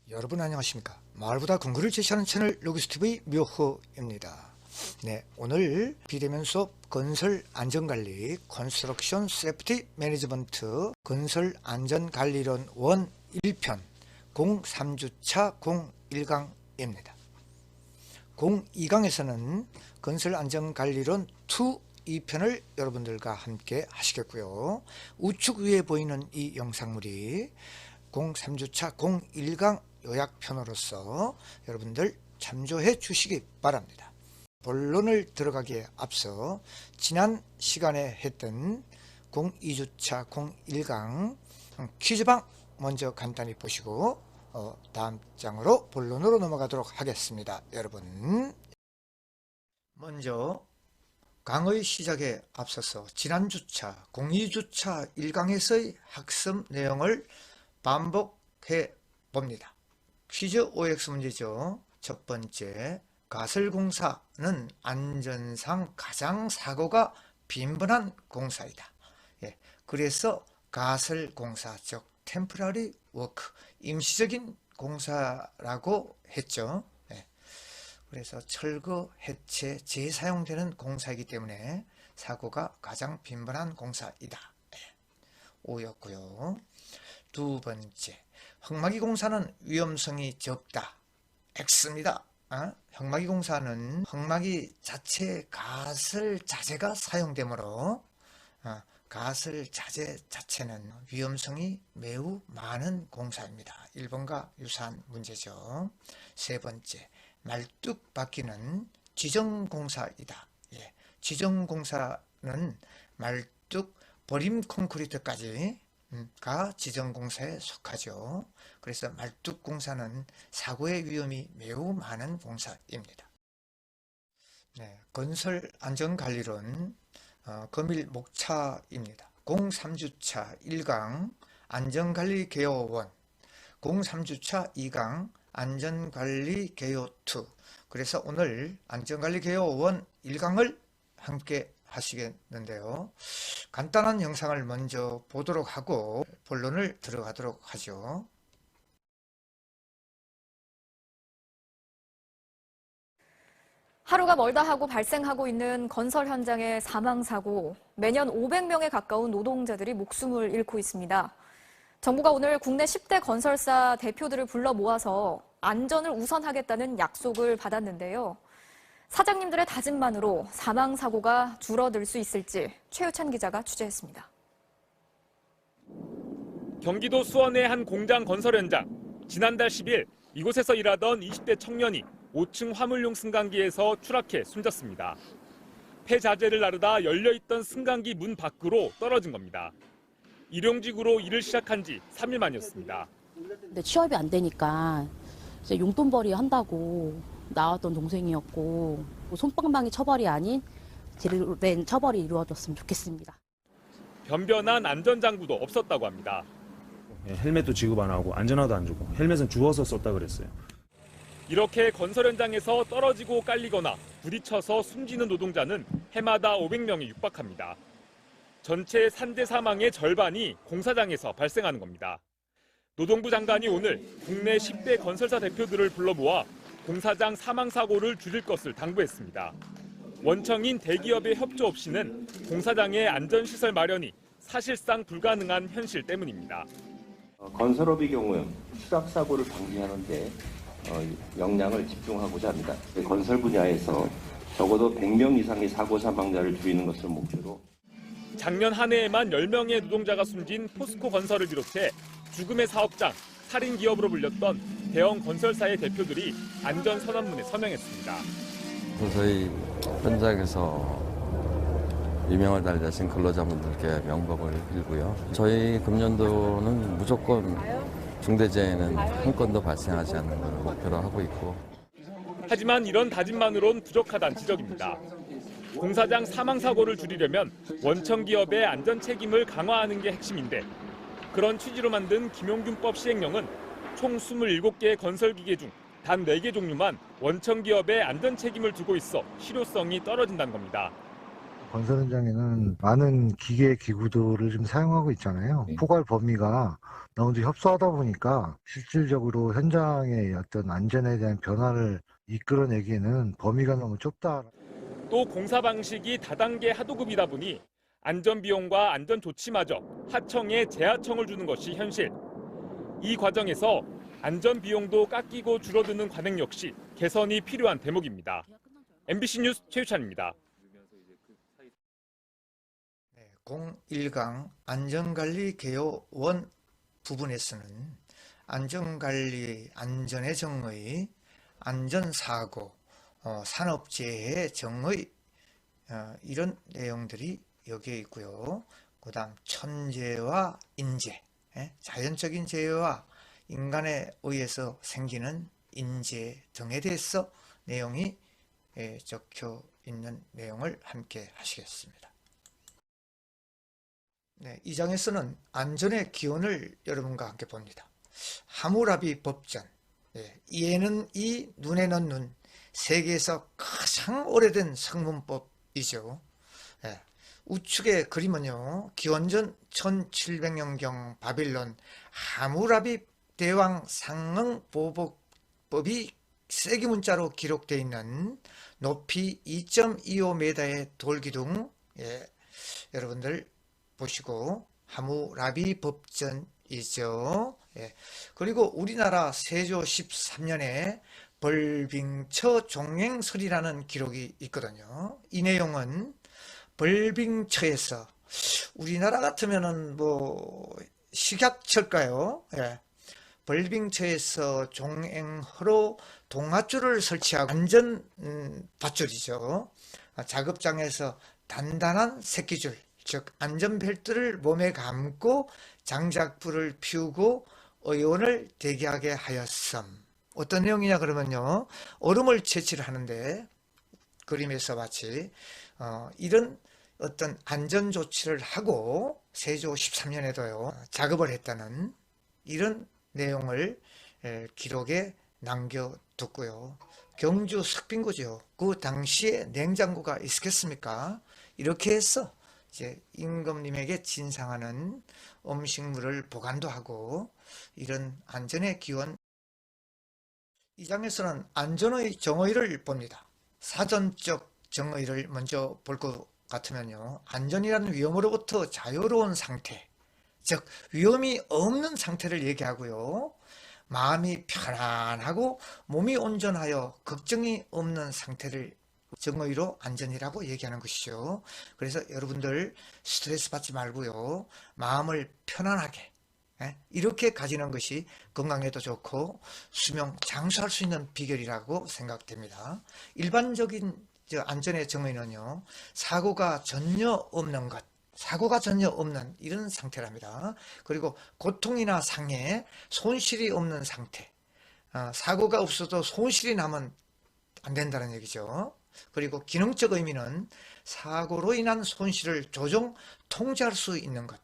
여러분 안녕하십니까? 마을보다 근거를 제시하는 채널 로기스TV 묘호입니다. 네, 오늘 비대면 수업 건설 안전관리 컨스트럭션 세프티 매니지먼트 건설 안전관리론 1 1편 03주차 01강입니다. 02강에서는 건설 안전관리론 2편을 여러분들과 함께 하시겠고요. 우측 위에 보이는 이 영상물이 03주차 01강 요약편으로서 여러분들 참조해 주시기 바랍니다. 본론을 들어가기에 앞서 지난 시간에 했던 02주차 01강 퀴즈방 먼저 간단히 보시고 다음 장으로 본론으로 넘어가도록 하겠습니다. 여러분, 먼저 강의 시작에 앞서서 지난 주차 02주차 1강에서의 학습 내용을 반복해 봅니다. 퀴즈 OX 문제죠. 첫 번째, 가설공사는 안전상 가장 사고가 빈번한 공사이다. 그래서 가설공사, 즉 템포러리 워크, 임시적인 공사라고 했죠. 그래서 철거, 해체, 재사용되는 공사이기 때문에 사고가 가장 빈번한 공사이다. O였고요. 두 번째, 흙막이 공사는 위험성이 적다. X입니다. 흙막이 공사는 흙막이 자체 가설 자재가 사용되므로 가설 자재 자체는 위험성이 매우 많은 공사입니다. 1번과 유사한 문제죠. 세 번째, 말뚝박기는 지정공사이다. 지정공사는 말뚝, 버림 콘크리트까지가 지정공사에 속하죠. 그래서 말뚝공사는 사고의 위험이 매우 많은 공사입니다. 건설 안전관리론 검일 목차입니다. 03주차 1강 안전관리 개요 1, 03주차 2강 안전관리 개요 2. 그래서 오늘 안전관리 개요 1, 1강을 함께 하시겠는데요. 간단한 영상을 먼저 보도록 하고 본론을 들어가도록 하죠. 하루가 멀다 하고 발생하고 있는 건설 현장의 사망사고, 매년 500명에 가까운 노동자들이 목숨을 잃고 있습니다. 정부가 오늘 국내 10대 건설사 대표들을 불러 모아서 안전을 우선하겠다는 약속을 받았는데요. 사장님들의 다짐만으로 사망사고가 줄어들 수 있을지 최유찬 기자가 취재했습니다. 경기도 수원의 한 공장 건설 현장. 지난달 10일 이곳에서 일하던 20대 청년이 5층 화물용 승강기에서 추락해 숨졌습니다. 폐자재를 나르다 열려있던 승강기 문 밖으로 떨어진 겁니다. 일용직으로 일을 시작한 지 3일 만이었습니다. 근데 취업이 안 되니까 이제 용돈벌이 한다고 나왔던 동생이었고, 솜방망이 처벌이 아닌 제대로 된 처벌이 이루어졌으면 좋겠습니다. 변변한 안전장구도 없었다고 합니다. 헬멧도 지급 안 하고 안전화도 안 주고 헬멧은 주워서 썼다 그랬어요. 이렇게 건설 현장에서 떨어지고 깔리거나 부딪혀서 숨지는 노동자는 해마다 500명에 육박합니다. 전체 산재 사망의 절반이 공사장에서 발생하는 겁니다. 노동부 장관이 오늘 국내 10대 건설사 대표들을 불러 모아 공사장 사망사고를 줄일 것을 당부했습니다. 원청인 대기업의 협조 없이는 공사장의 안전시설 마련이 사실상 불가능한 현실 때문입니다. 건설업의 경우 추락사고를 방지하는 데 역량을 집중하고자 합니다. 건설 분야에서 적어도 100명 이상의 사고 사망자를 줄이는 것을 목표로 작년 한 해에만 10명의 노동자가 숨진 포스코 건설을 비롯해 죽음의 사업장, 살인 기업으로 불렸던 대형 건설사의 대표들이 안전선언문에 서명했습니다. 저희 현장에서 유명을 달리신 근로자분들께 명복을 빌고요. 저희 금년도는 무조건 중대재해는 한 건도 발생하지 않는 걸 목표로 하고 있고. 하지만 이런 다짐만으론 부족하다는 지적입니다. 공사장 사망사고를 줄이려면 원청 기업의 안전 책임을 강화하는 게 핵심인데, 그런 취지로 만든 김용균법 시행령은 총 27개의 건설기계 중 단 4개 종류만 원청 기업의 안전 책임을 두고 있어 실효성이 떨어진다는 겁니다. 건설 현장에는 많은 기계 기구들을 좀 사용하고 있잖아요. 포괄 범위가 너무 협소하다 보니까 실질적으로 현장의 어떤 안전에 대한 변화를 이끌어내기에는 범위가 너무 좁다. 또 공사 방식이 다단계 하도급이다 보니 안전 비용과 안전 조치마저 하청에 재하청을 주는 것이 현실. 이 과정에서 안전 비용도 깎이고 줄어드는 관행 역시 개선이 필요한 대목입니다. MBC 뉴스 최유찬입니다. 01강 안전관리 개요원 부분에서는 안전관리, 안전의 정의, 안전사고, 산업재해 정의 이런 내용들이 여기에 있고요. 그 다음 천재와 인재, 자연적인 재해와 인간에 의해서 생기는 인재 등에 대해서 내용이 적혀 있는 내용을 함께 하시겠습니다. 네, 이 장에서는 안전의 기원을 여러분과 함께 봅니다. 하무라비 법전, 이에는 이, 눈에는 눈, 세계에서 가장 오래된 성문법이죠. 우측의 그림은요, 기원전 1700년경 바빌론 하무라비 대왕 상응 보복법이 세기 문자로 기록되어 있는 높이 2.25m의 돌기둥, 여러분들 보시고 하무라비 법전이죠. 그리고 우리나라 세조 13년에 벌빙처 종행설이라는 기록이 있거든요. 이 내용은 벌빙처에서 우리나라 같으면은 뭐 식약처일까요? 벌빙처에서 종행허로 동아줄을 설치하고 안전 밧줄이죠. 작업장에서 단단한 새끼줄, 즉 안전벨트를 몸에 감고 장작불을 피우고 의원을 대기하게 하였음. 어떤 내용이냐 그러면요, 얼음을 채취를 하는데 그림에서 마치 이런 어떤 안전조치를 하고 세조 13년에도요 작업을 했다는 이런 내용을 기록에 남겨뒀고요. 경주 석빙고죠. 그 당시에 냉장고가 있었겠습니까? 이렇게 해서 이제 임금님에게 진상하는 음식물을 보관도 하고 이런 안전의 기원. 이 장에서는 안전의 정의를 봅니다. 사전적 정의를 먼저 볼 것 같으면요, 안전이라는 위험으로부터 자유로운 상태, 즉 위험이 없는 상태를 얘기하고요, 마음이 편안하고 몸이 온전하여 걱정이 없는 상태를 정의로 안전이라고 얘기하는 것이죠. 그래서 여러분들 스트레스 받지 말고요, 마음을 편안하게 이렇게 가지는 것이 건강에도 좋고 수명 장수할 수 있는 비결이라고 생각됩니다. 일반적인 안전의 정의는요, 사고가 전혀 없는 것, 사고가 전혀 없는 이런 상태랍니다. 그리고 고통이나 상해, 손실이 없는 상태, 사고가 없어도 손실이 나면 안 된다는 얘기죠. 그리고 기능적 의미는 사고로 인한 손실을 조정, 통제할 수 있는 것,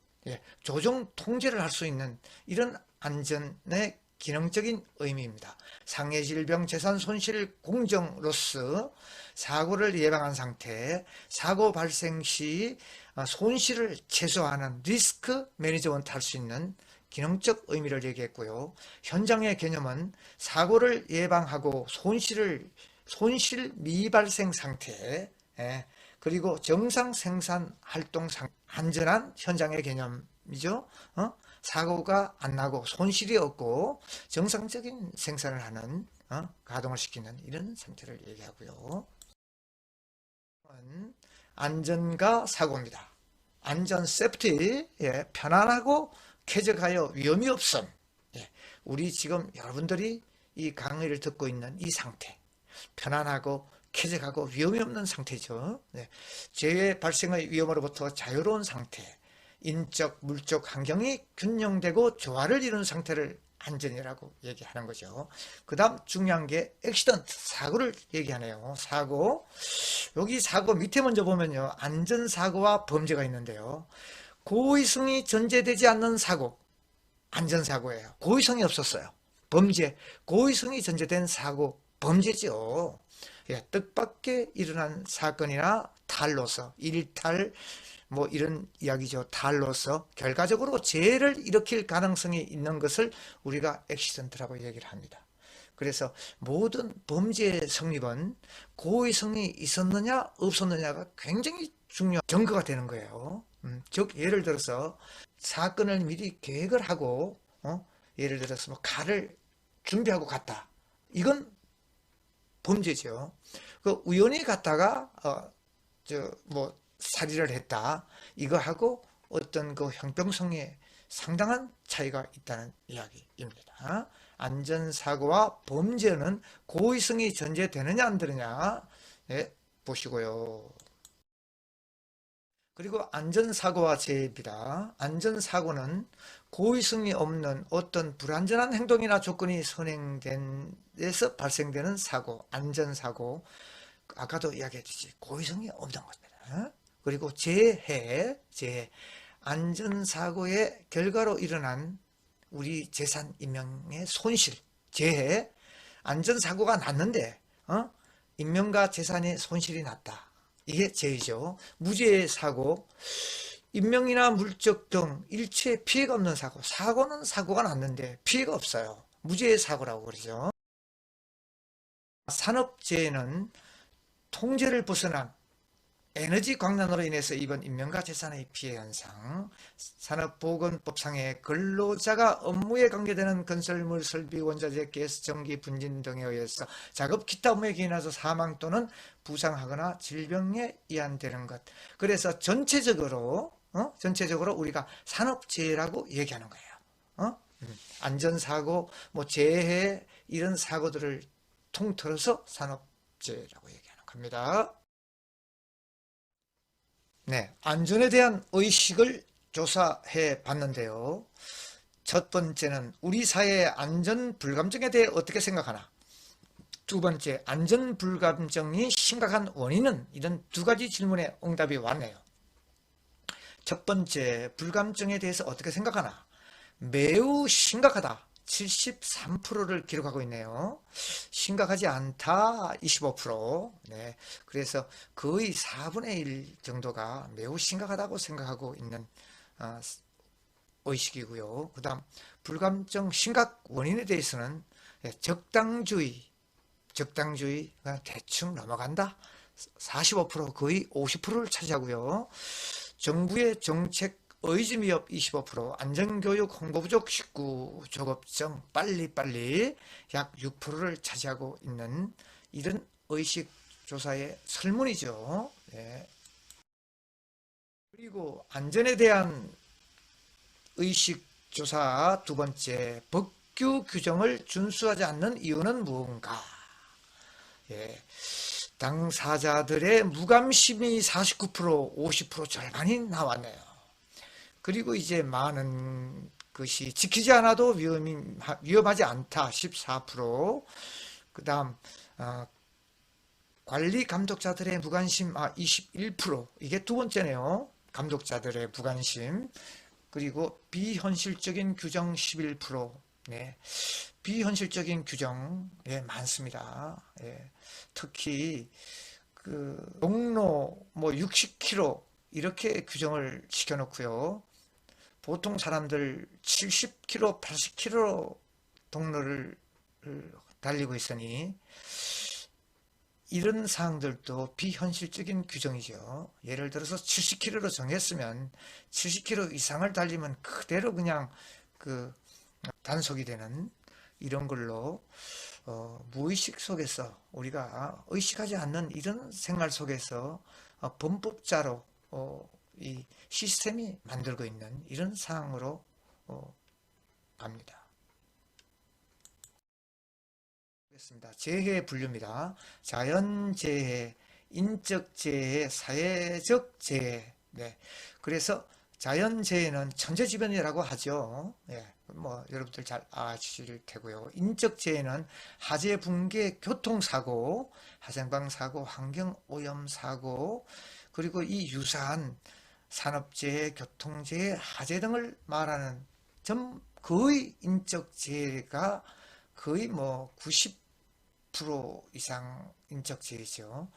조정, 통제를 할 수 있는 이런 안전의 기능적인 의미입니다. 상해, 질병, 재산 손실, 공정, 로스, 사고를 예방한 상태, 사고 발생 시 손실을 최소화하는 리스크 매니지먼트 할 수 있는 기능적 의미를 얘기했고요. 현장의 개념은 사고를 예방하고 손실 미발생 상태, 그리고 정상 생산 활동 안전한 현장의 개념이죠. 사고가 안 나고 손실이 없고 정상적인 생산을 하는, 가동을 시키는 이런 상태를 얘기하고요. 안전과 사고입니다. 안전 세프티, 편안하고 쾌적하여 위험이 없음. 우리 지금 여러분들이 이 강의를 듣고 있는 이 상태, 편안하고 쾌적하고 위험이 없는 상태죠. 재해 발생의 위험으로부터 자유로운 상태, 인적, 물적 환경이 균형되고 조화를 이룬 상태를 안전이라고 얘기하는 거죠. 그 다음 중요한 게 액시던트, 사고를 얘기하네요. 사고, 여기 사고 밑에 먼저 보면요, 안전사고와 범죄가 있는데요, 고의성이 전제되지 않는 사고, 안전사고예요. 고의성이 없었어요. 범죄, 고의성이 전제된 사고, 범죄죠. 뜻밖의 일어난 사건이나 탈로서, 일탈, 뭐 이런 이야기죠. 탈로서 결과적으로 재해를 일으킬 가능성이 있는 것을 우리가 액시던트라고 얘기를 합니다. 그래서 모든 범죄의 성립은 고의성이 있었느냐 없었느냐가 굉장히 중요한 증거가 되는 거예요. 즉 예를 들어서 사건을 미리 계획을 하고 예를 들어서 뭐 칼을 준비하고 갔다. 이건 범죄죠. 그 우연히 갔다가 뭐 살인을 했다. 이거하고 어떤 그 형평성에 상당한 차이가 있다는 이야기입니다. 안전사고와 범죄는 고의성이 전제되느냐 안 되느냐 보시고요. 그리고 안전사고와 재해입니다. 안전사고는 고의성이 없는 어떤 불안전한 행동이나 조건이 선행돼서 발생되는 사고, 안전사고. 아까도 이야기했듯이 고의성이 없는 겁니다. 그리고 재해, 안전사고의 결과로 일어난 우리 재산 인명의 손실, 재해, 안전사고가 났는데 인명과 재산의 손실이 났다. 이게 재해죠. 무재해 사고, 인명이나 물적 등 일체 피해가 없는 사고, 사고는 사고가 났는데 피해가 없어요. 무재해 사고라고 그러죠. 산업재해는 통제를 벗어난 에너지 광란으로 인해서 입은 인명과 재산의 피해 현상, 산업보건법상의 근로자가 업무에 관계되는 건설물, 설비, 원자재, 가스, 전기, 분진 등에 의해서 작업 기타 업무에 기인해서 사망 또는 부상하거나 질병에 이한되는 것. 그래서 전체적으로 우리가 산업재해라고 얘기하는 거예요. 안전사고, 뭐 재해 이런 사고들을 통틀어서 산업재해라고 얘기하는 겁니다. 네, 안전에 대한 의식을 조사해 봤는데요. 첫 번째는 우리 사회의 안전 불감증에 대해 어떻게 생각하나? 두 번째, 안전 불감증이 심각한 원인은? 이런 두 가지 질문에 응답이 왔네요. 첫 번째, 불감증에 대해서 어떻게 생각하나? 매우 심각하다. 73%를 기록하고 있네요. 심각하지 않다 25%. 네, 그래서 거의 4분의 1 정도가 매우 심각하다고 생각하고 있는 의식이고요. 그 다음 불감증 심각 원인에 대해서는 적당주의 대충 넘어간다 45%, 거의 50%를 차지하고요. 정부의 정책 의지미흡 25%, 안전교육 홍보 부족 19%, 조급증 빨리빨리 약 6%를 차지하고 있는 이런 의식조사의 설문이죠. 네. 그리고 안전에 대한 의식조사 두 번째, 법규 규정을 준수하지 않는 이유는 무언가? 예. 당사자들의 무감심이 49%, 50% 절반이 나왔네요. 그리고 이제 많은 것이 지키지 않아도 위험하지 않다 14%. 그 다음 관리 감독자들의 무관심 21%. 이게 두 번째네요. 감독자들의 무관심. 그리고 비현실적인 규정 11%. 네. 비현실적인 규정 많습니다. 예. 특히 그 농로 뭐 60km 이렇게 규정을 시켜놓고요. 보통 사람들 70km, 80km 동로를 달리고 있으니 이런 사항들도 비현실적인 규정이죠. 예를 들어서 70km로 정했으면 70km 이상을 달리면 그대로 그냥 그 단속이 되는 이런 걸로 무의식 속에서 우리가 의식하지 않는 이런 생활 속에서 범법자로 이 시스템이 만들고 있는 이런 상황으로 갑니다. 재해 분류입니다. 자연재해, 인적재해, 사회적 재해. 네. 그래서 자연재해는 천재지변이라고 하죠. 예. 뭐 여러분들 잘 아실 테고요. 인적재해는 화재, 붕괴, 교통사고, 화생방사고, 환경오염사고, 그리고 이 유사한 산업재해, 교통재해, 화재 등을 말하는 거의 인적재해가 거의 뭐 50% 이상 인적 재해죠.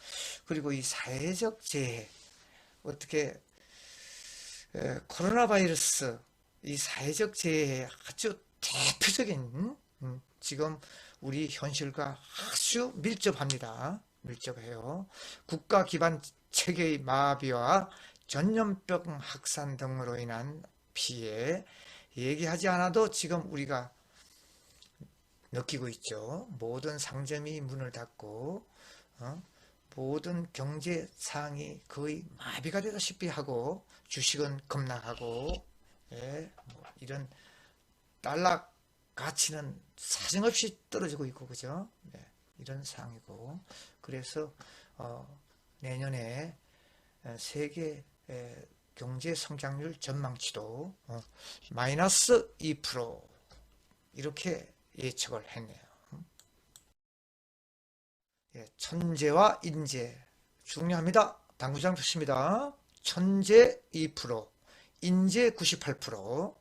그리고 이 사회적 재해, 어떻게 코로나 바이러스 이 사회적 재해의 아주 대표적인 지금 우리 현실과 아주 밀접해요. 국가 기반 체계의 마비와 전염병 확산 등으로 인한 피해 얘기하지 않아도 지금 우리가 느끼고 있죠. 모든 상점이 문을 닫고 모든 경제 상황이 거의 마비가 되다시피 하고 주식은 급락하고 이런 달러 가치는 사정없이 떨어지고 있고 그죠? 이런 상황이고 그래서 내년에 세계 경제 성장률 전망치도 마이너스 2% 이렇게 예측을 했네요. 천재와 인재 중요합니다. 당구장 좋습니다. 천재 2%, 인재 98%.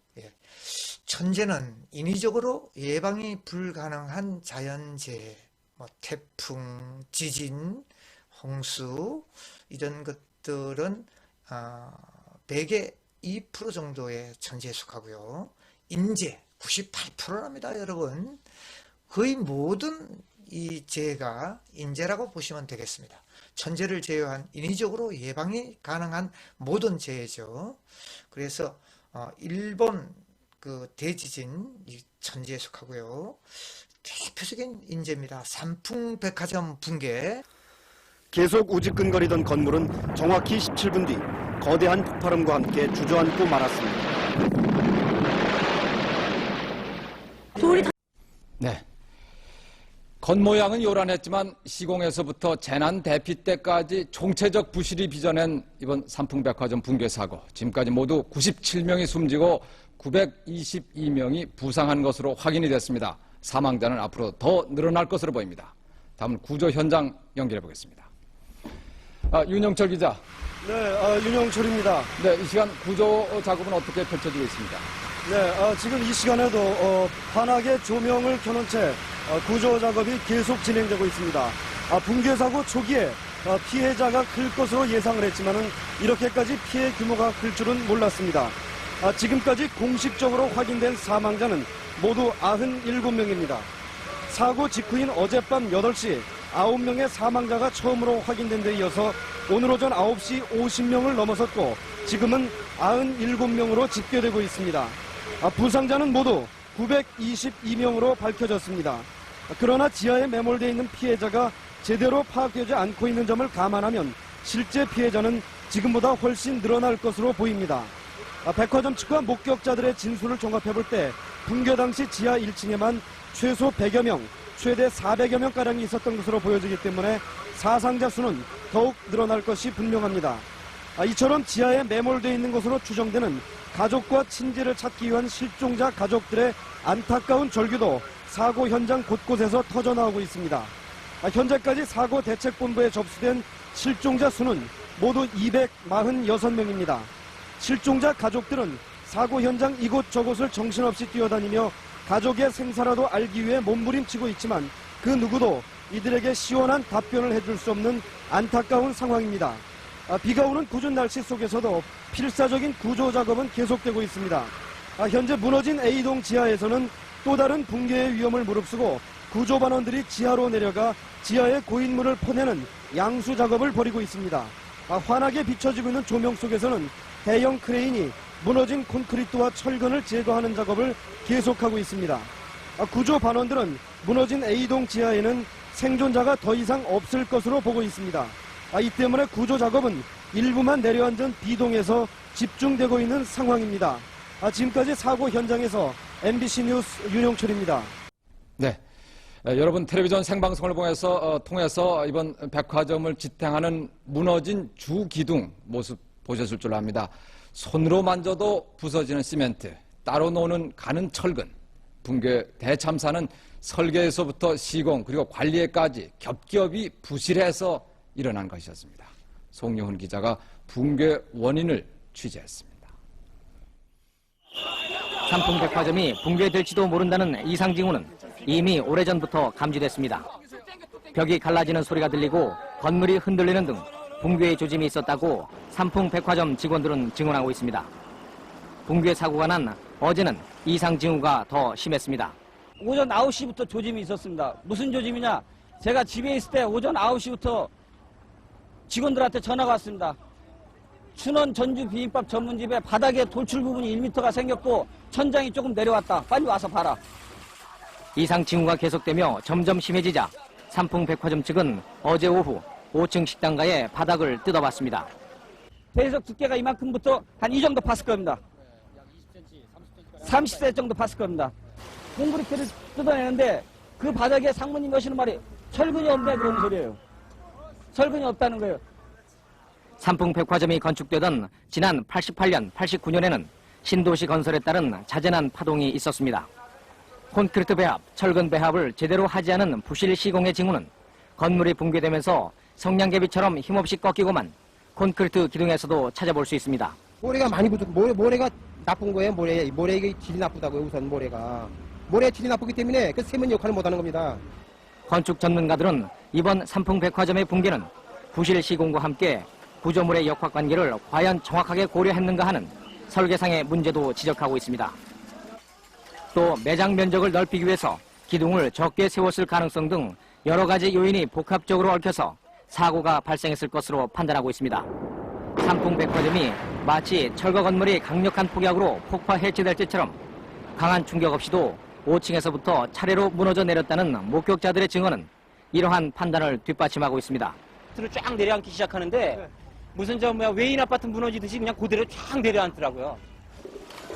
천재는 인위적으로 예방이 불가능한 자연재해, 태풍, 지진, 홍수 이런 것들은 100의 2% 정도의 천재에 속하고요. 인재 98%랍니다, 여러분. 거의 모든 이 재해가 인재라고 보시면 되겠습니다. 천재를 제외한 인위적으로 예방이 가능한 모든 재해죠. 그래서 일본 그 대지진 이 천재에 속하고요. 대표적인 인재입니다. 삼풍백화점 붕괴. 계속 우직근거리던 건물은 정확히 17분 뒤 거대한 폭발음과 함께 주저앉고 말았습니다. 네. 겉모양은 요란했지만 시공에서부터 재난 대피 때까지 총체적 부실이 빚어낸 이번 삼풍백화점 붕괴 사고. 지금까지 모두 97명이 숨지고 922명이 부상한 것으로 확인이 됐습니다. 사망자는 앞으로 더 늘어날 것으로 보입니다. 다음은 구조 현장 연결해 보겠습니다. 윤영철 기자. 네, 윤영철입니다. 네, 이 시간 구조 작업은 어떻게 펼쳐지고 있습니다. 네, 지금 이 시간에도 환하게 조명을 켜놓은 채 구조 작업이 계속 진행되고 있습니다. 붕괴 사고 초기에 피해자가 클 것으로 예상을 했지만은 이렇게까지 피해 규모가 클 줄은 몰랐습니다. 지금까지 공식적으로 확인된 사망자는 모두 97명입니다. 사고 직후인 어젯밤 8시 9명의 사망자가 처음으로 확인된 데 이어서 오늘 오전 9시 50명을 넘어섰고 지금은 97명으로 집계되고 있습니다. 부상자는 모두 922명으로 밝혀졌습니다. 그러나 지하에 매몰되어 있는 피해자가 제대로 파악되지 않고 있는 점을 감안하면 실제 피해자는 지금보다 훨씬 늘어날 것으로 보입니다. 백화점 측과 목격자들의 진술을 종합해볼 때 붕괴 당시 지하 1층에만 최소 100여 명, 최대 400여 명가량이 있었던 것으로 보여지기 때문에 사상자 수는 더욱 늘어날 것이 분명합니다. 이처럼 지하에 매몰되어 있는 것으로 추정되는 가족과 친지를 찾기 위한 실종자 가족들의 안타까운 절규도 사고 현장 곳곳에서 터져나오고 있습니다. 현재까지 사고 대책본부에 접수된 실종자 수는 모두 246명입니다. 실종자 가족들은 사고 현장 이곳저곳을 정신없이 뛰어다니며 가족의 생사라도 알기 위해 몸부림치고 있지만 그 누구도 이들에게 시원한 답변을 해줄 수 없는 안타까운 상황입니다. 비가 오는 궂은 날씨 속에서도 필사적인 구조 작업은 계속되고 있습니다. 현재 무너진 A동 지하에서는 또 다른 붕괴의 위험을 무릅쓰고 구조반원들이 지하로 내려가 지하의 고인물을 퍼내는 양수 작업을 벌이고 있습니다. 환하게 비춰지고 있는 조명 속에서는 대형 크레인이 무너진 콘크리트와 철근을 제거하는 작업을 계속하고 있습니다. 구조반원들은 무너진 A동 지하에는 생존자가 더 이상 없을 것으로 보고 있습니다. 이 때문에 구조 작업은 일부만 내려앉은 B동에서 집중되고 있는 상황입니다. 지금까지 사고 현장에서 MBC 뉴스 윤영철입니다. 네. 여러분 텔레비전 생방송을 통해서 이번 백화점을 지탱하는 무너진 주기둥 모습 보셨을 줄 압니다. 손으로 만져도 부서지는 시멘트, 따로 노는 가는 철근. 붕괴 대참사는 설계에서부터 시공 그리고 관리에까지 겹겹이 부실해서 일어난 것이었습니다. 송영훈 기자가 붕괴 원인을 취재했습니다. 삼풍백화점이 붕괴될지도 모른다는 이상 징후는 이미 오래전부터 감지됐습니다. 벽이 갈라지는 소리가 들리고 건물이 흔들리는 등 붕괴의 조짐이 있었다고 삼풍백화점 직원들은 증언하고 있습니다. 붕괴 사고가 난 어제는 이상 징후가 더 심했습니다. 오전 9시부터 조짐이 있었습니다. 무슨 조짐이냐? 제가 집에 있을 때 오전 9시부터 직원들한테 전화가 왔습니다. 춘원 전주 비빔밥 전문집에 바닥에 돌출 부분이 1m가 생겼고 천장이 조금 내려왔다. 빨리 와서 봐라. 이상 징후가 계속되며 점점 심해지자 삼풍백화점 측은 어제 오후 5층 식당가의 바닥을 뜯어봤습니다. 배석 두께가 이만큼부터 한 이 정도 팠을 겁니다. 30cm 정도 팠을 겁니다. 콘크리트를 뜯어내는데 그 바닥에 상무님이 하시는 말이 철근이 없네 그런 소리예요. 철근이 없다는 거예요. 삼풍백화점이 건축되던 지난 88년, 89년에는 신도시 건설에 따른 자재난 파동이 있었습니다. 콘크리트 배합, 철근 배합을 제대로 하지 않은 부실 시공의 징후는 건물이 붕괴되면서 성냥개비처럼 힘없이 꺾이고만 콘크리트 기둥에서도 찾아볼 수 있습니다. 모래가 많이 모래가 나쁜 거예요. 모래의 질이 나쁘다고요. 우선 모래의 질이 나쁘기 때문에 그 세면 역할을 못하는 겁니다. 건축 전문가들은 이번 삼풍백화점의 붕괴는 부실 시공과 함께 구조물의 역학관계를 과연 정확하게 고려했는가 하는 설계상의 문제도 지적하고 있습니다. 또 매장 면적을 넓히기 위해서 기둥을 적게 세웠을 가능성 등 여러 가지 요인이 복합적으로 얽혀서 사고가 발생했을 것으로 판단하고 있습니다. 삼풍백화점이 마치 철거 건물이 강력한 폭약으로 폭파 해체될 때처럼 강한 충격 없이도 5층에서부터 차례로 무너져 내렸다는 목격자들의 증언은 이러한 판단을 뒷받침하고 있습니다. 쫙 내려앉기 시작하는데 무슨 외인 아파트 무너지듯이 그냥 그대로 쫙 내려앉더라고요.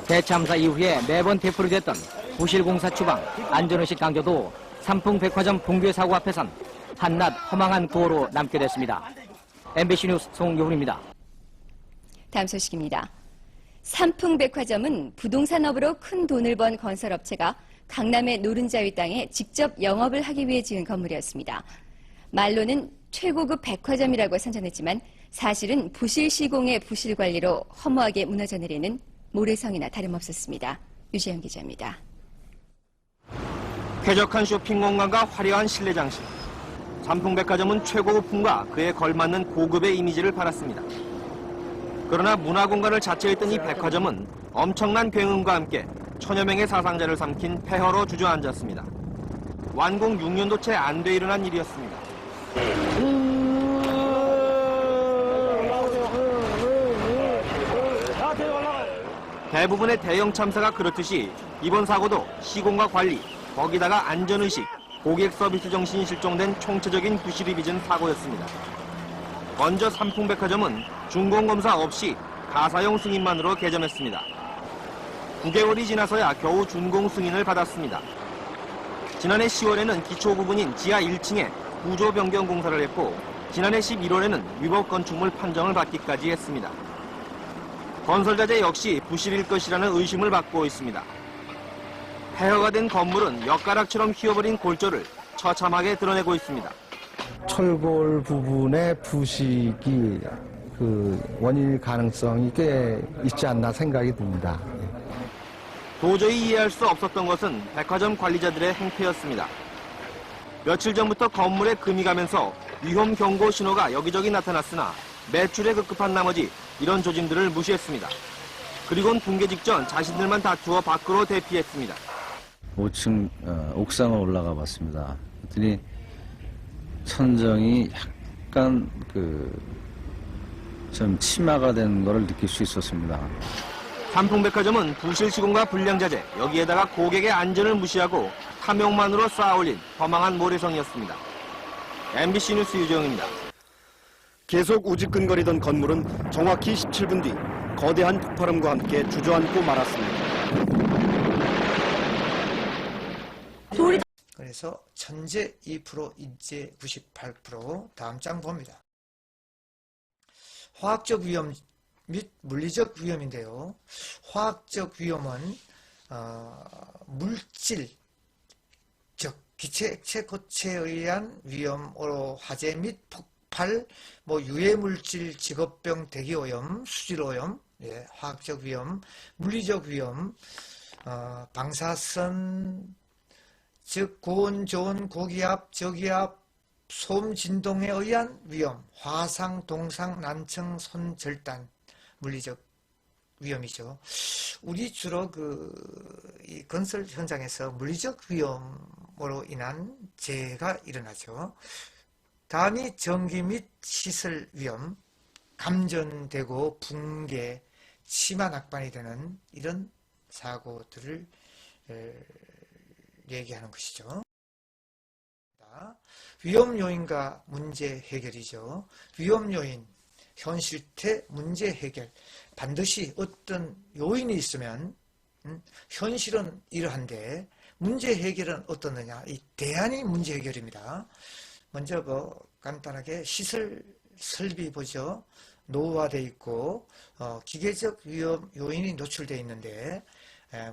대참사 이후에 매번 되풀이됐던 부실공사 추방, 안전의식 강조도 삼풍백화점 붕괴 사고 앞에선 한낱 허망한 구호로 남게 됐습니다. MBC 뉴스 송유훈입니다. 다음 소식입니다. 삼풍백화점은 부동산업으로 큰 돈을 번 건설업체가 강남의 노른자위 땅에 직접 영업을 하기 위해 지은 건물이었습니다. 말로는 최고급 백화점이라고 선전했지만 사실은 부실 시공의 부실 관리로 허무하게 무너져 내리는 모래성이나 다름없었습니다. 유재현 기자입니다. 쾌적한 쇼핑 공간과 화려한 실내 장식. 삼풍백화점은 최고급품과 그에 걸맞는 고급의 이미지를 팔았습니다. 그러나 문화공간을 자처했던 이 백화점은 엄청난 굉음과 함께 천여 명의 사상자를 삼킨 폐허로 주저앉았습니다. 완공 6년도 채 안 돼 일어난 일이었습니다. 대부분의 대형 참사가 그렇듯이 이번 사고도 시공과 관리, 거기다가 안전의식, 고객 서비스 정신이 실종된 총체적인 부실이 빚은 사고였습니다. 먼저 삼풍백화점은 준공검사 없이 가사용 승인만으로 개점했습니다. 9개월이 지나서야 겨우 준공 승인을 받았습니다. 지난해 10월에는 기초 부분인 지하 1층에 구조 변경 공사를 했고 지난해 11월에는 위법 건축물 판정을 받기까지 했습니다. 건설자재 역시 부실일 것이라는 의심을 받고 있습니다. 폐허가 된 건물은 엿가락처럼 휘어버린 골조를 처참하게 드러내고 있습니다. 철골 부분의 부식이 원인일 가능성이 꽤 있지 않나 생각이 듭니다. 도저히 이해할 수 없었던 것은 백화점 관리자들의 행태였습니다. 며칠 전부터 건물에 금이 가면서 위험 경고 신호가 여기저기 나타났으나 매출에 급급한 나머지 이런 조짐들을 무시했습니다. 그리고는 붕괴 직전 자신들만 다투어 밖으로 대피했습니다. 5층 옥상을 올라가 봤습니다. 그랬더니 천정이 약간 좀 치마가 된 것을 느낄 수 있었습니다. 삼풍백화점은 부실 시공과 불량 자재, 여기에다가 고객의 안전을 무시하고 탐욕만으로 쌓아올린 허망한 모래성이었습니다. MBC 뉴스 유정입니다. 계속 우직근거리던 건물은 정확히 17분 뒤 거대한 폭발음과 함께 주저앉고 말았습니다. 그래서 천재 2%, 인재 98%. 다음 장 봅니다. 화학적 위험 및 물리적 위험인데요. 화학적 위험은 물질, 즉 기체, 액체, 고체에 의한 위험으로 화재 및 폭발, 유해물질, 직업병, 대기오염, 수질오염, 화학적 위험, 물리적 위험, 방사선, 즉 고온, 저온, 고기압, 저기압, 소음 진동에 의한 위험, 화상, 동상, 난청, 손절단, 물리적 위험이죠. 우리 주로 이 건설 현장에서 물리적 위험으로 인한 재해가 일어나죠. 다음이 전기 및 시설 위험, 감전되고 붕괴, 심한 악반이 되는 이런 사고들을 얘기하는 것이죠. 위험 요인과 문제 해결이죠. 위험 요인, 현실태, 문제 해결. 반드시 어떤 요인이 있으면 현실은 이러한데 문제 해결은 어떻느냐. 이 대안이 문제 해결입니다. 먼저 간단하게 시설 설비 보죠. 노후화되어 있고 기계적 위험 요인이 노출되어 있는데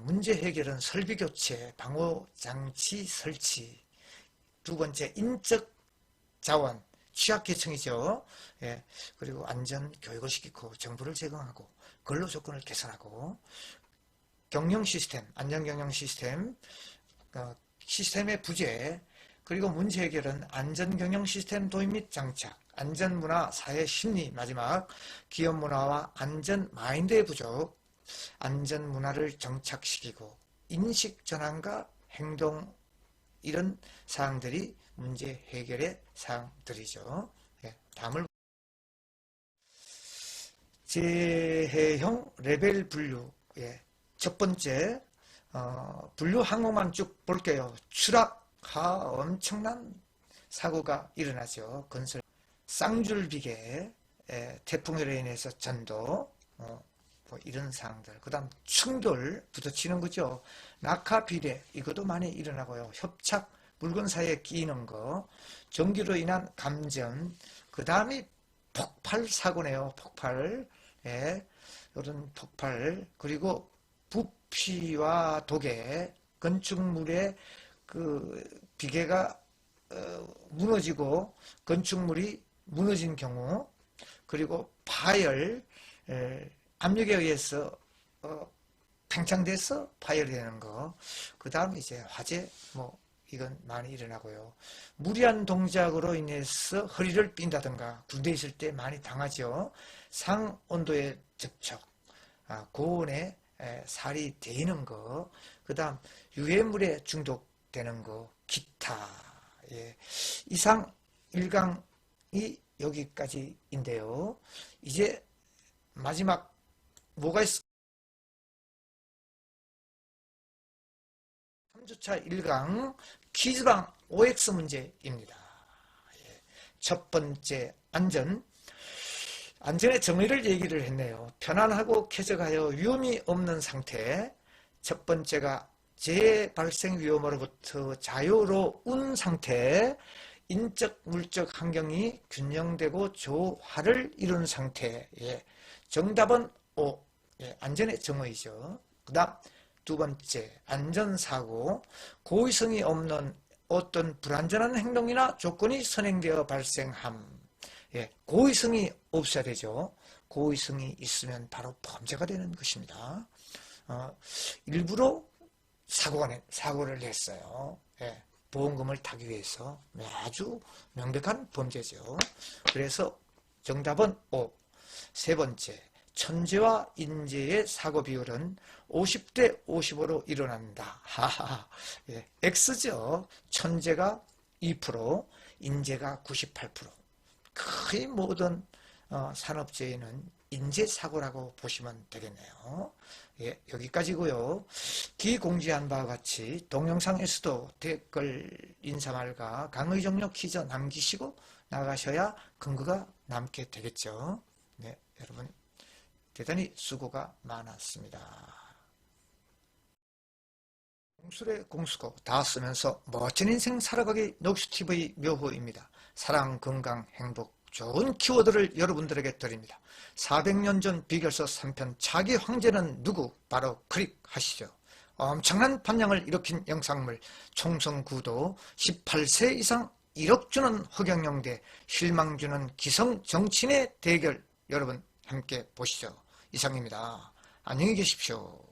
문제 해결은 설비 교체, 방호 장치 설치. 두 번째, 인적 자원, 취약계층이죠. 그리고 안전 교육을 시키고 정보를 제공하고 근로 조건을 개선하고 경영 시스템, 안전 경영 시스템, 시스템의 부재, 그리고 문제 해결은 안전 경영 시스템 도입 및 장착, 안전 문화, 사회 심리, 마지막 기업 문화와 안전 마인드의 부족, 안전 문화를 정착시키고 인식 전환과 행동, 이런 사항들이 문제 해결의 사항들이죠. 다음을 재해형 레벨 분류. 첫 번째 분류 항목만 쭉 볼게요. 추락하 엄청난 사고가 일어나죠. 건설 쌍줄비계, 태풍으로 인해서 전도, 이런 사항들. 그 다음 충돌, 부딪히는 거죠. 낙하 비례, 이것도 많이 일어나고요. 협착, 물건 사이에 끼이는 거, 전기로 인한 감전, 그 다음이 폭발 사고네요. 폭발, 이런 폭발, 그리고 부피와 독에 건축물의 비계가 무너지고 건축물이 무너진 경우, 그리고 파열, 압력에 의해서 팽창돼서 파열이 되는 거. 그 다음 이제 화재, 이건 많이 일어나고요. 무리한 동작으로 인해서 허리를 삔다든가 군대에 있을 때 많이 당하죠. 상온도의 접촉, 고온에 살이 데이는 거, 그 다음 유해물에 중독되는 거, 기타. 이상 1강이 여기까지인데요. 이제 마지막 뭐가 있어? 3주차 1강 퀴즈방 OX 문제입니다. 첫 번째, 안전의 정의를 얘기를 했네요. 편안하고 쾌적하여 위험이 없는 상태. 첫 번째가 재발생 위험으로부터 자유로운 상태. 인적, 물적 환경이 균형되고 조화를 이룬 상태. 정답은 O. 안전의 정의죠. 그 다음 두 번째, 안전사고. 고의성이 없는 어떤 불안전한 행동이나 조건이 선행되어 발생함. 고의성이 없어야 되죠. 고의성이 있으면 바로 범죄가 되는 것입니다. 일부러 사고를 냈어요. 보험금을 타기 위해서. 아주 명백한 범죄죠. 그래서 정답은 O. 세 번째, 천재와 인재의 사고 비율은 50대 55로 일어난다. X죠. 천재가 2%, 인재가 98%. 거의 모든 산업재해는 인재사고라고 보시면 되겠네요. 여기까지고요. 기공지한 바와 같이 동영상에서도 댓글 인사말과 강의 종료 퀴즈 남기시고 나가셔야 근거가 남게 되겠죠. 여러분 대단히 수고가 많았습니다. 공술의 공수고 다 쓰면서 멋진 인생 살아가기 녹수TV 묘호입니다. 사랑, 건강, 행복, 좋은 키워드를 여러분들에게 드립니다. 400년 전 비결서 3편 차기 황제는 누구? 바로 클릭하시죠. 엄청난 판명을 일으킨 영상물, 총선 구도, 18세 이상 1억 주는 허경영 대 실망 주는 기성 정치인의 대결, 여러분 함께 보시죠. 이상입니다. 안녕히 계십시오.